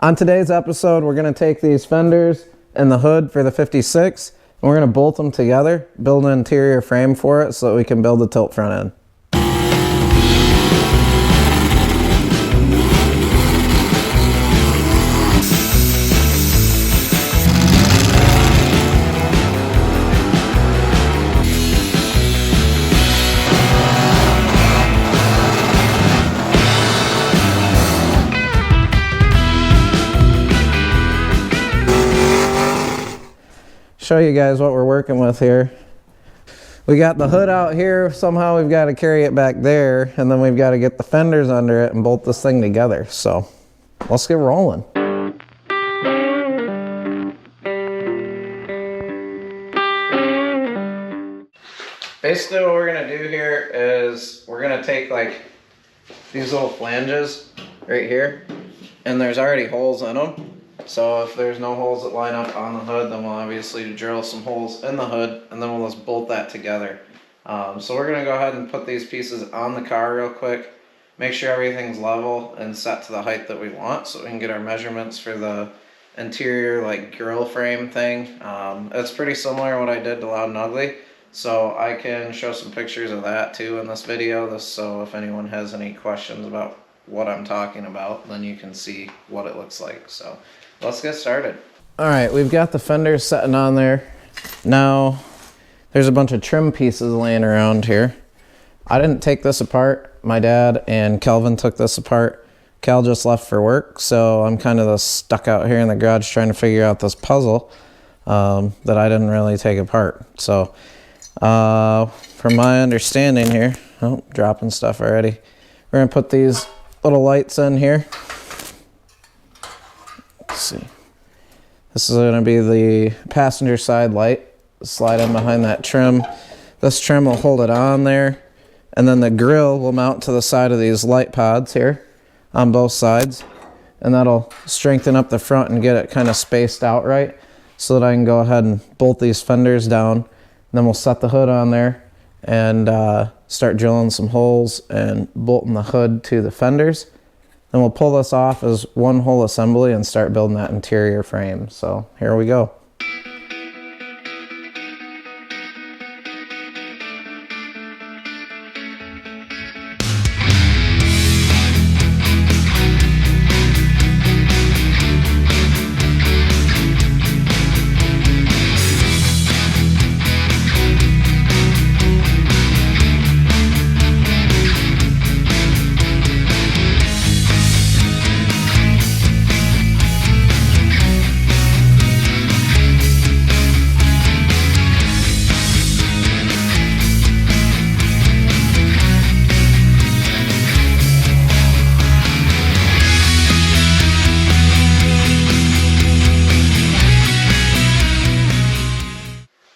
On today's episode, we're going to take these fenders and the hood for the 56, and we're going to bolt them together, build an interior frame for it so that we can build the tilt front end. Show you guys what we're working with here. We got the hood out here, somehow we've got to carry it back there, and then we've got to get the fenders under it and bolt this thing together. So let's get rolling. Basically what we're going to do here is we're going to take like these little flanges right here, and there's already holes in them. So if there's no holes that line up on the hood, then we'll obviously drill some holes in the hood, and then we'll just bolt that together. So we're going to go ahead and put these pieces on the car real quick, make sure everything's level and set to the height that we want so we can get our measurements for the interior like grill frame thing. It's pretty similar to what I did to Loud and Ugly, so I can show some pictures of that too in this video, so if anyone has any questions about what I'm talking about, then you can see what it looks like. So let's get started. All right, we've got the fenders sitting on there. Now, there's a bunch of trim pieces laying around here. I didn't take this apart. My dad and Kelvin took this apart. Cal just left for work, so I'm kind of stuck out here in the garage trying to figure out this puzzle that I didn't really take apart. So, from my understanding here, oh, dropping stuff already. We're gonna put these little lights in here. Let's see. This is going to be the passenger side light. Slide in behind that trim. This trim will hold it on there. And then the grill will mount to the side of these light pods here on both sides. And that'll strengthen up the front and get it kind of spaced out right so that I can go ahead and bolt these fenders down. And then we'll set the hood on there and start drilling some holes and bolting the hood to the fenders. Then we'll pull this off as one whole assembly and start building that interior frame. So here we go.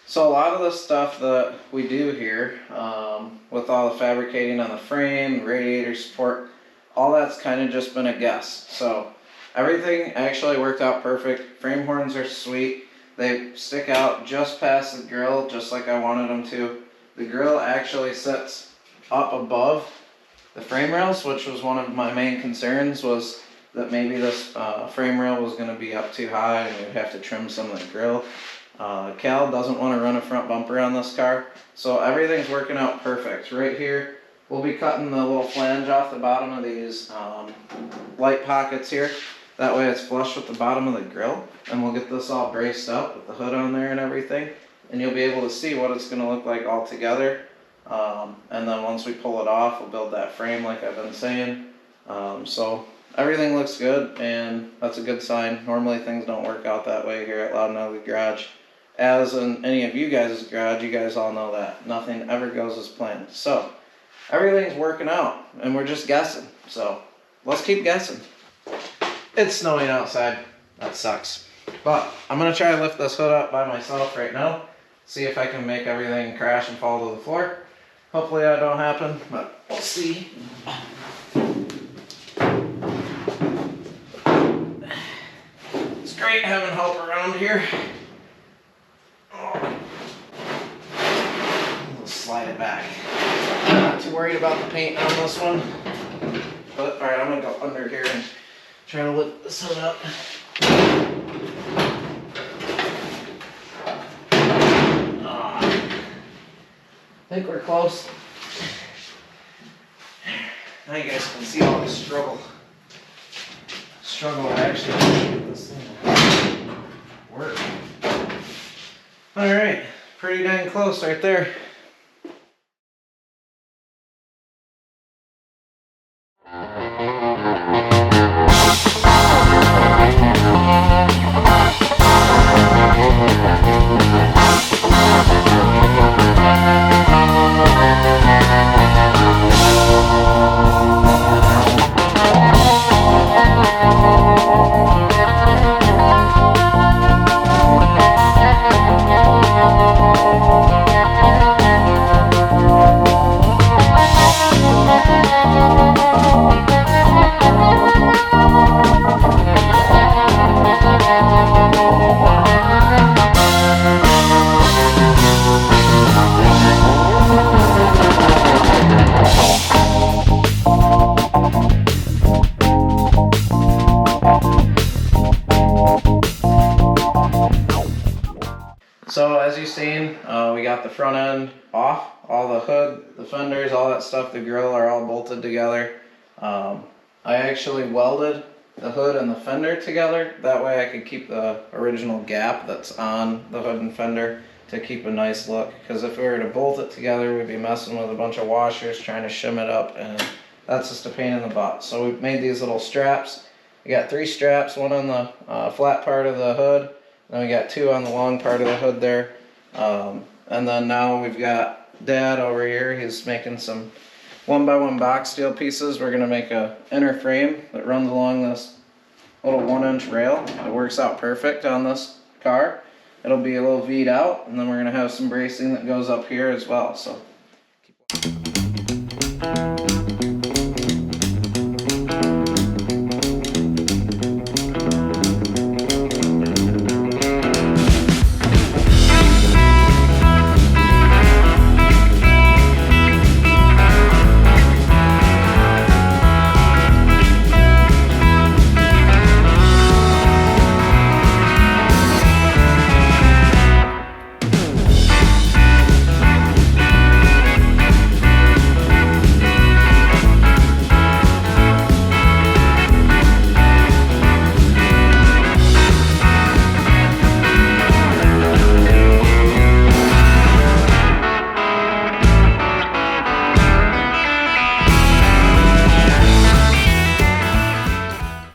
So a lot of the stuff that we do here, with all the fabricating on the frame, radiator support, all that's kind of just been a guess. So everything actually worked out perfect. Frame horns are sweet. They stick out just past the grill, just like I wanted them to. The grill actually sits up above the frame rails, which was one of my main concerns, was that maybe this frame rail was going to be up too high and we'd have to trim some of the grill. Cal doesn't want to run a front bumper on this car, so everything's working out perfect. Right here, we'll be cutting the little flange off the bottom of these light pockets here. That way it's flush with the bottom of the grill, and we'll get this all braced up with the hood on there and everything, and you'll be able to see what it's going to look like all together. And then once we pull it off, we'll build that frame like I've been saying. So everything looks good, and that's a good sign. Normally things don't work out that way here at Loud and Ugly Garage. As in any of you guys' garage, you guys all know that nothing ever goes as planned. So everything's working out, and we're just guessing. So let's keep guessing. It's snowing outside. That sucks. But I'm going to try to lift this hood up by myself right now. See if I can make everything crash and fall to the floor. Hopefully that don't happen, but we'll see. It's great having help around here. We'll slide it back. I'm not too worried about the paint on this one. But alright, I'm going to go under here and Try to lift this one up. I think we're close. Now you guys can see all the struggle to actually get this thing to work. Alright, pretty dang close right there. So as you've seen, we got the front end off, all the hood, the fenders, all that stuff, the grill are all bolted together. I actually welded the hood and the fender together. That way I could keep the original gap that's on the hood and fender to keep a nice look. Because if we were to bolt it together, we'd be messing with a bunch of washers trying to shim it up, and that's just a pain in the butt. So we've made these little straps. We got 3 straps, one on the flat part of the hood. Then we got 2 on the long part of the hood there. And then now we've got Dad over here. He's making some 1x1 box steel pieces. We're going to make a inner frame that runs along this little 1-inch rail. It works out perfect on this car. It'll be a little V'd out, and then we're going to have some bracing that goes up here as well. So.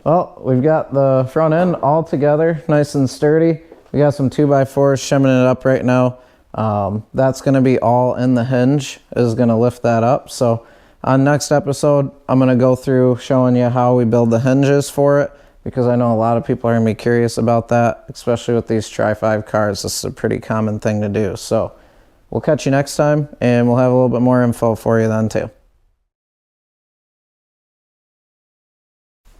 Well, we've got the front end all together, nice and sturdy. We got some 2x4s shimming it up right now. That's going to be all in the hinge, is going to lift that up. So on next episode, I'm going to go through showing you how we build the hinges for it, because I know a lot of people are going to be curious about that, especially with these Tri-5 cars. This is a pretty common thing to do. So we'll catch you next time, and we'll have a little bit more info for you then too.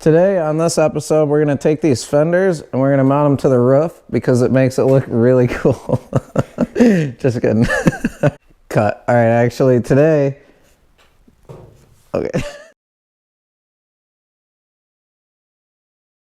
Today on this episode, we're going to take these fenders and we're going to mount them to the roof because it makes it look really cool. Just kidding. Cut. All right, actually today, okay.